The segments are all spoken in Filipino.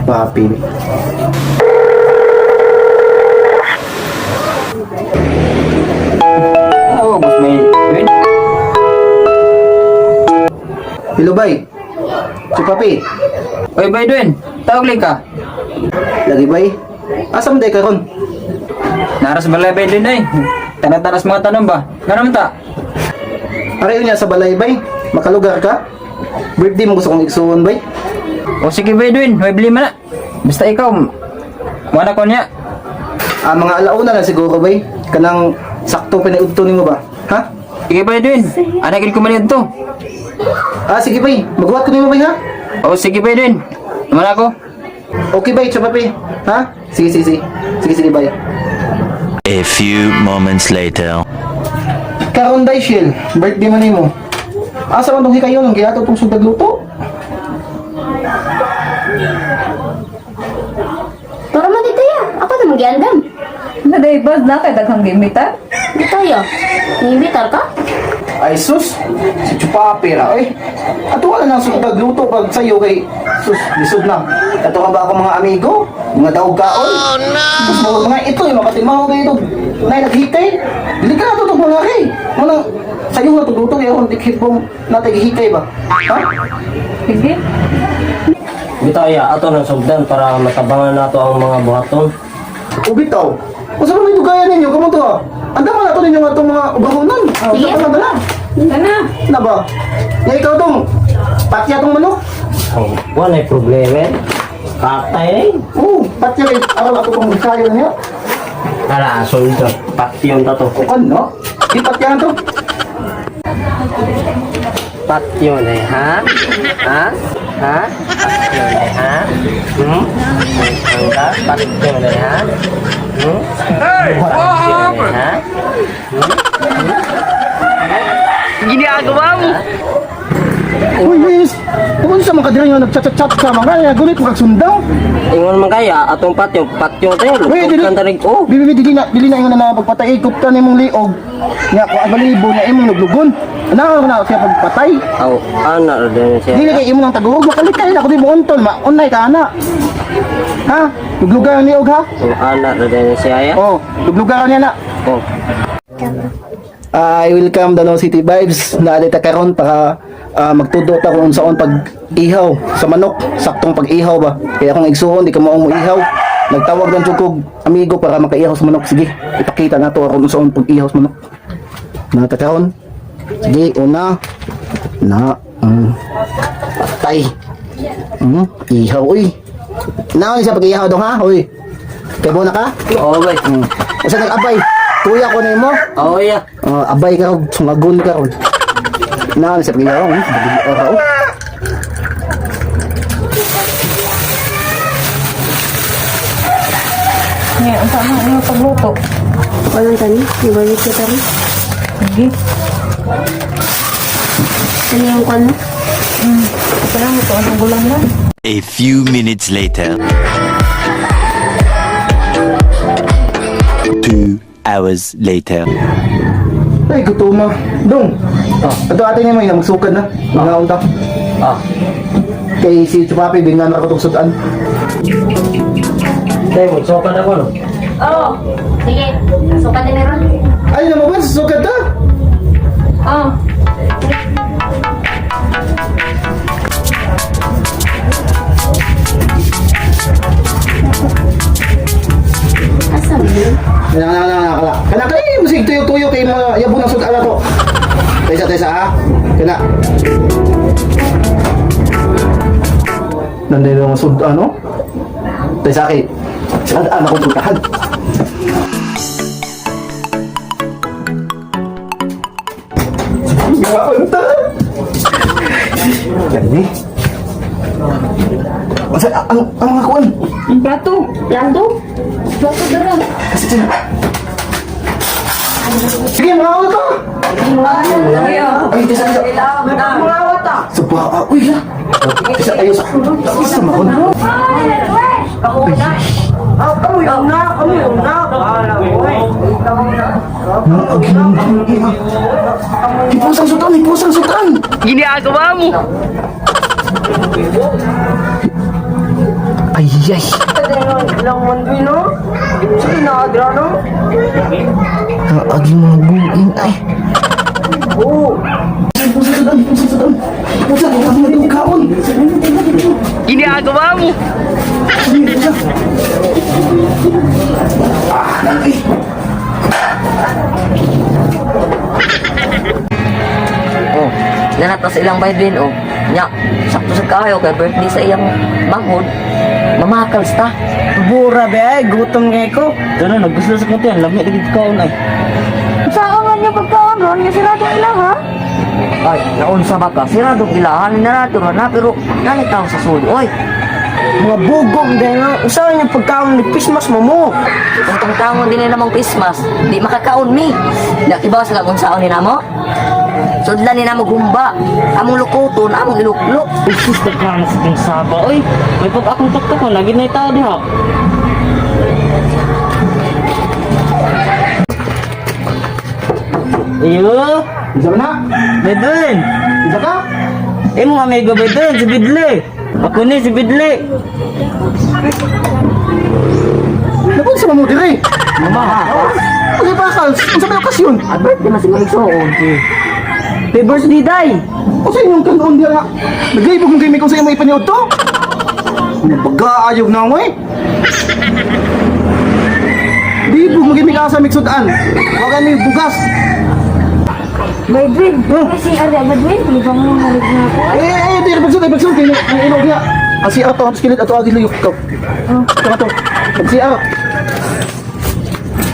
Papi. Oo, boss may win. Hello, bay. Si Papi. Oy, bay Dwayne, tawag lang ka. Lagi, bay. Asa mo day karon? Naras balay bay Dwayne ay. Tanataras mga tanong ba? Nga naman ta? Arayo niya sa balay, bay. Makalugar ka? Birthday mo gusto kong igsuon, bay. O sige bay Dwayne, may bili man na. Basta ikaw, mana ko niya. Mga alauna na siguro, bay. Kanang sakto pinaudto nimo ba? Ha? Sige bay Dwayne, anakil ko maliad to. Sige, bay. Magbuhat ko nimo, bay, ha? O sige bay Dwayne, naman ako. Okay, bay. Siya, Papi. Ha? Sige, sige, sige. Sige, sige, bay. A few moments later. Karon day, Shil. Birthday man nimo. Asa man tong hikayon ng kaya tong sudag luto? Tara man dito ya. Ako na mag-iandam. Nadaibad na kay daghang gimitan. Di tayo. Nimitar ka? Ay, sus. Si Chupapi ra, eh. Ato wala nang sudag luto pag sayo kay sus, lisod na. Ato ka ba ako mga amigo? Mga daog kaon? Oh, no! Sus, mga ito, yung makatimaw kayo ito. Nay, naghikay. Dili ka na ito itong mga kay. Mga sayo nga ito luto, kaya kung dikit mong natagihikay ba? Ha? Sige. Bitaya, ato ng sugdan para matabangan nato ang mga buhaton. Ubitaw. Kung saan may dugayan ninyo, kamo to ha? Anda man nato ninyo nga itong mga ugahonan. Sige. Ito na dala. Kana. Na ba? Nga ikaw tong patya tong manok. Oh, wala problema. Katay eh. Oo, patya kay aral ako tong kayo niya. Tara, soldo. Patyon ta to. Kukan, no? Di patyahan to. Patyon eh, ha? Ha? Ha? Patyon eh, ha? Angka, patyon eh, ha? Hey! Patyon eh, ha? Ginagawa mo! Uy, Miss! Kung sa mga kadira nga nagchat-chat ka mga, gulit mo kagsundaw. Ingon man kaya, atong patyon tayo. Uy, dili. Lugtog ka tarig, oh. Bibi, dili na ingon na pagpatay. Ikot ka na imong liog. Nga, kung abalibo na imong naglugon. Ano na siya pagpatay? Aw, ana rin siya. Dili kay imong ang taguhog. Makalikay na, kundi mo untol. Maunay ka, ana. Ha? Luglugan ang liog, ha? Ang ana rin siya, ya? Oh, luglugan niya na. Oh. I welcome Danau City Vibes na adita karon para magtudot ako kung saan pag ihaw sa manok, saktong pag ihaw ba. Kaya kung igsuon di ka mao mo ihaw, nagtawag lang jud kog amigo para makaihaw sa manok. Sige, ipakita nato ako kung saan pag ihaw sa manok. Nata karon. Sige, una na patay. Ihaw uy. Naon siya pag ihaw dong ha, uy. Kay bona ka? Oo, bay. Usa nag-abay. Kuya ko na mo. Oo, ya. Abay ka og sungagon ka ron. Naan sa piyaw, dili araw. Nga, ang sama ang pagluto. Walang tani. Ibalik kita rin. Sige. Ano yung kwan mo? Ito lang ito. Anong gulang lang? A few minutes later. 2 hours later. Ay, gutom na. Dong. Ato atin niya may magsukad na. Mga unta. Kay si Chupapi, bingan ako itong sudan. Tayo, magsokan ako, no? Oo. Sige. Sukat din meron. Ay, naman ba? Susukad na? Oh. Asa mo yun? Kana kay musig tuyo-tuyo kay mga yabo ng sudan ako. Taysa ha. Kana. Nanday lang sudan no? Taysa kay. Sudan ako putahan. Ya, unta. Gani. Masa ang mga kuan. Ang plato. Lando? Plato dara. Kasi dyan. Sige, mga auto! Ay, tisa, tisa. Suba, uy, la. Tisa, tayo sa... Isa, mahon. Ipusang sultan, ipusang sultan! Ginagawa mo! Ay, ay. Ilang man no? Sige na, Adra, no? Agi mga buing ay. Oo. Ginagawa mo. Oh, nanatas ilang bay din oh. Nya, sakto sa kayo kay birthday sa iyang manghod. Mamakals ta. Bura be ay, gutom nga ko. Pero naggusto sa kanya, lamig lagi kaon ay. Saan nga niya pagkaon ron? Nga sila itong ilang ha? Ay, naunsa ba ka? Siradong ilahan na natin na pero nanitaw sa sulo. Oy, Mga bugog dahil nga. Usahan yung pagkaon ni Christmas mo mo. kung tangtangon din namang Christmas, di makakaon mi. Nakibaw sa kung saon ni namo. Sudlan ni namo gumba. Among lukuton, among iluklok. Isis na ka na sa ting saba. Oy, may pag akong tuktok ko, lagi na itaw diha. Iyo, Isa na? Bedwin. Isa ka? Imo amigo Bedwin, si Bidli. Ako ni si Bidli. Napun sa mo dire. Mama. Ano ba ka? Unsa may okasyon? Ah, birthday man si Maigsoon. Happy birthday, Day. O sa inyong kanon diya nga. Nagaibog mong gamit kung sa imo ipaniod to. Pagkaayog na mo eh. Di bug magimik ka sa miksudan. Wagan ni bugas. Badwin. Kasi ada Badwin. Pilipang mo nalig na ako. Di bagsud kay ang ino diya. Asi ato ang skilit ato agi layok ka. Ito. Si out.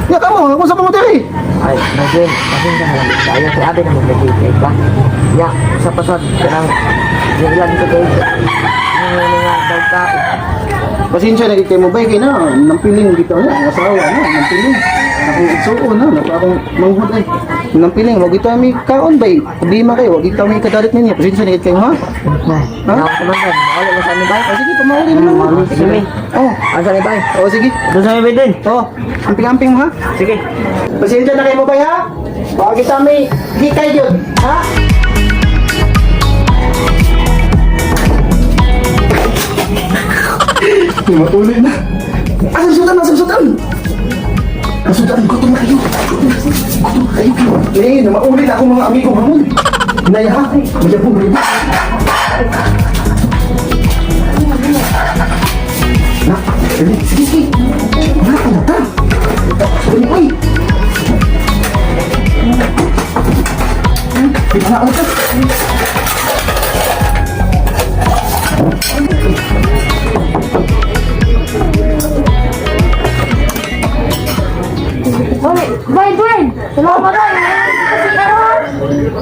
Ya kamu, ako sa pamutiri. Ay, Bedwin, pasensya na lang. Ayaw si Abe na mag-birthday ka. Ya, sa pasod, kanang yung ilan sa kayo. Yung nga daw ka. Pasensya na kay mo bay kay na nampiling dito na asawa na nampiling. Ako igsuo na akong manghud ay. Nampiling wag ito mi kaon bay. Problema kay wag ito mi kadalit ninyo. Pasensya na kayo ha. Nah, ako naman ba? Mawala na sa amin ba? Sige, pamawali naman. Sige, May. Oh, Ano sa amin ba? oh sige. Doon sa Bedwin. Oh, amping-amping mo ha. Sige. Pasensya na kayo mo bay ha. Wag kita mi hikay yun, ha? Matuloy na. Asal-sutan. Nasutan, gutom na kayo. Gutom na kayo. Na maulit ako mga amigo hamon. Inay ha, magyapon rin. Na, sige. Na. Sige, oy. Kita na ulit. Badwin. Salamat tayo. Kasi aron.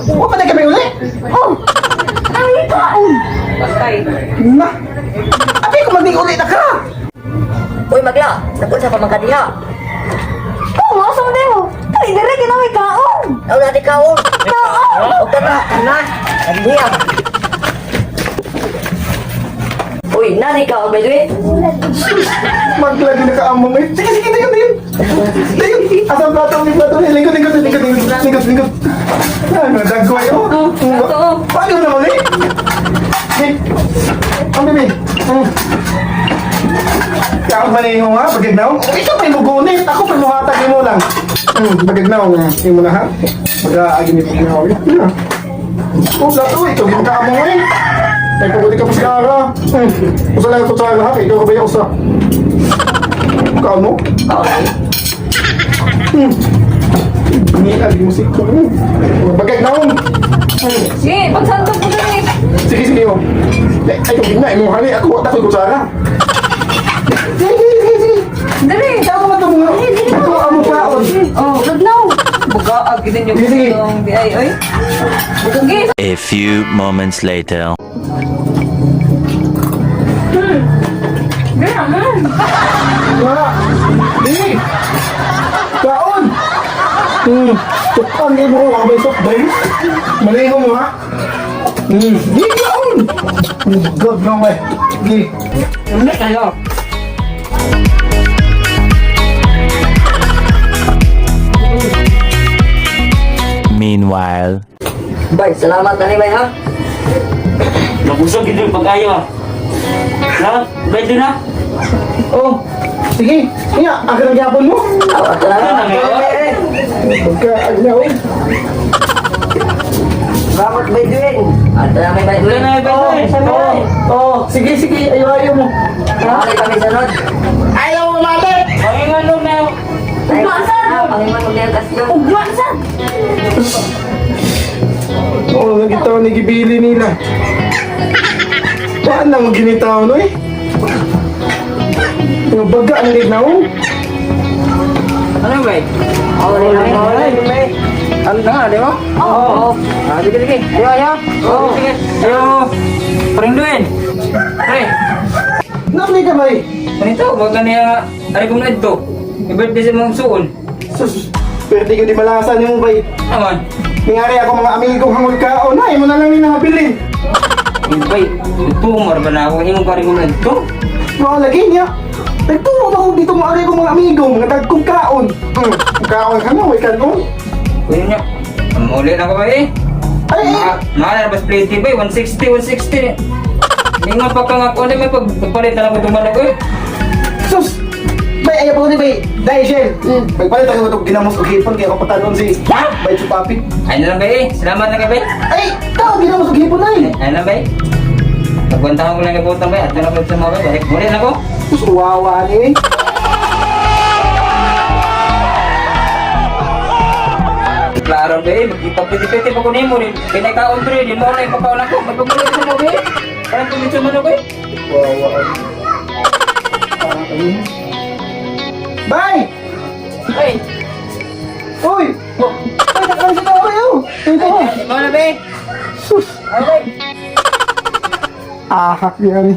Huwag pa na kami uli. Oh. Ang ikaon. Na. Abi ko maging uli na ka. Uy, Magla! Nakul sa pamangkadiha! Oh, masang deo. Ay, dire kinaway kaon. Ako na di kaon! Huwag ka na! Na! Kadiha! Uy, nanay kaon, by the way! Maglagi na kaamong eh. Sige, dayon. Asal plato. Lingkod. Ano, dagkoy. Oh. Paano na uli? Hey, ang bebe. Kaya ba na yung ha? Bagagnaw? Ikaw pa yung mugunit. Ako pa yung muhatag mo lang. Bagagnaw. Yung muna ha? Baga-agi ni pagnaw. Oh, plato. Ito, ginakaamong eh. Kaya paguli ka pa sa kara. Usa lang ito sa lahat. Ikaw ka ba yung usa? Kaon mo? Hindi ka, di musik ko. Bagagnaw. Sige, pagsandok ko dali. Sige. Oh. Ay, kung na, mo hali. Ako, wata ko kutsara. Sige. Dali. Ako ba ito mga? Ako, amo kaon. Oh, lagnaw. Bugaag din yung Sige. di ay oy. Sige. A few moments later. Wala. Sige. Kaon. Tukan din mo ako ba soft drinks? Maligo mo ha? Di kaon. God no way. Sige. Ano kayo? Meanwhile. Bay, salamat na ni Bay, ha? Nabusog ito yung pag-ayo ah. Ha? Bedwin ha? Oh, sige. Kaya, akin ang yapon mo. Pagka-agnaw. Salamat, Bedouin. At may Bedouin. Oh, sige, ayaw mo. Okay kami sunod. Ayaw mo mali! Ugmasan! Pangiman mo na yung kasyo. Ugmasan! Oo, nagitaw ni Gibili nila. Paano mo ginitaw, no eh? Mga baga ang lignaw. Ano ba? Ano na nga, di ba? Oo. Sige, sige. Ayo. Sige. Ayo. Paring duin. Pre. Napli ka ba eh? Manito, wag ka niya. Ari kong nadto. I-birthday sa mong suon. Sus, pwede ko di malasan yung bay. Aman. Ningari ako mga amigo hangod ka. O na, mo na lang yung nakabilin. Ibay. Tumor ba na ako? Hingong ka rin kong nadto. Mga lagi niya. Nagturo ako dito mga ko mga amigo, mga dagkong kaon. Kaon ka mo, may kanon. Kunin niya. Muli na ko ba eh? Ay, Mahal na ba plate ba? 160. Hindi nga pagkangako na may pagpalit na lang itong manok eh. sus! Bay, ayaw pa ko ni Bay. Dahil, Shell. Magpalit ako itong ginamos o hipon kaya ako patanon si Bay Chupapi. Ay na lang ba eh? Salamat na ka ba eh? Ay, tao, ginamos o hipon na eh. Ay na lang ba eh? Pagpunta ko lang ibutang ba eh? At na lang sa mga ba eh? Muli na ko. Sus, wawa ni eh. Klaro ba eh? Magkipag-piti-piti pa ko ni mo rin. Pinagkaon pa rin. Di mo na ipakaon ako. Magpapuli sa mga ba eh? Parang pumitsyo mo na ko eh. Wawa. Bay! Ay! Uy! Ay, nakalit na ako yun! Ito! Di mo na ba eh? Sus! Ay! Ahak yan.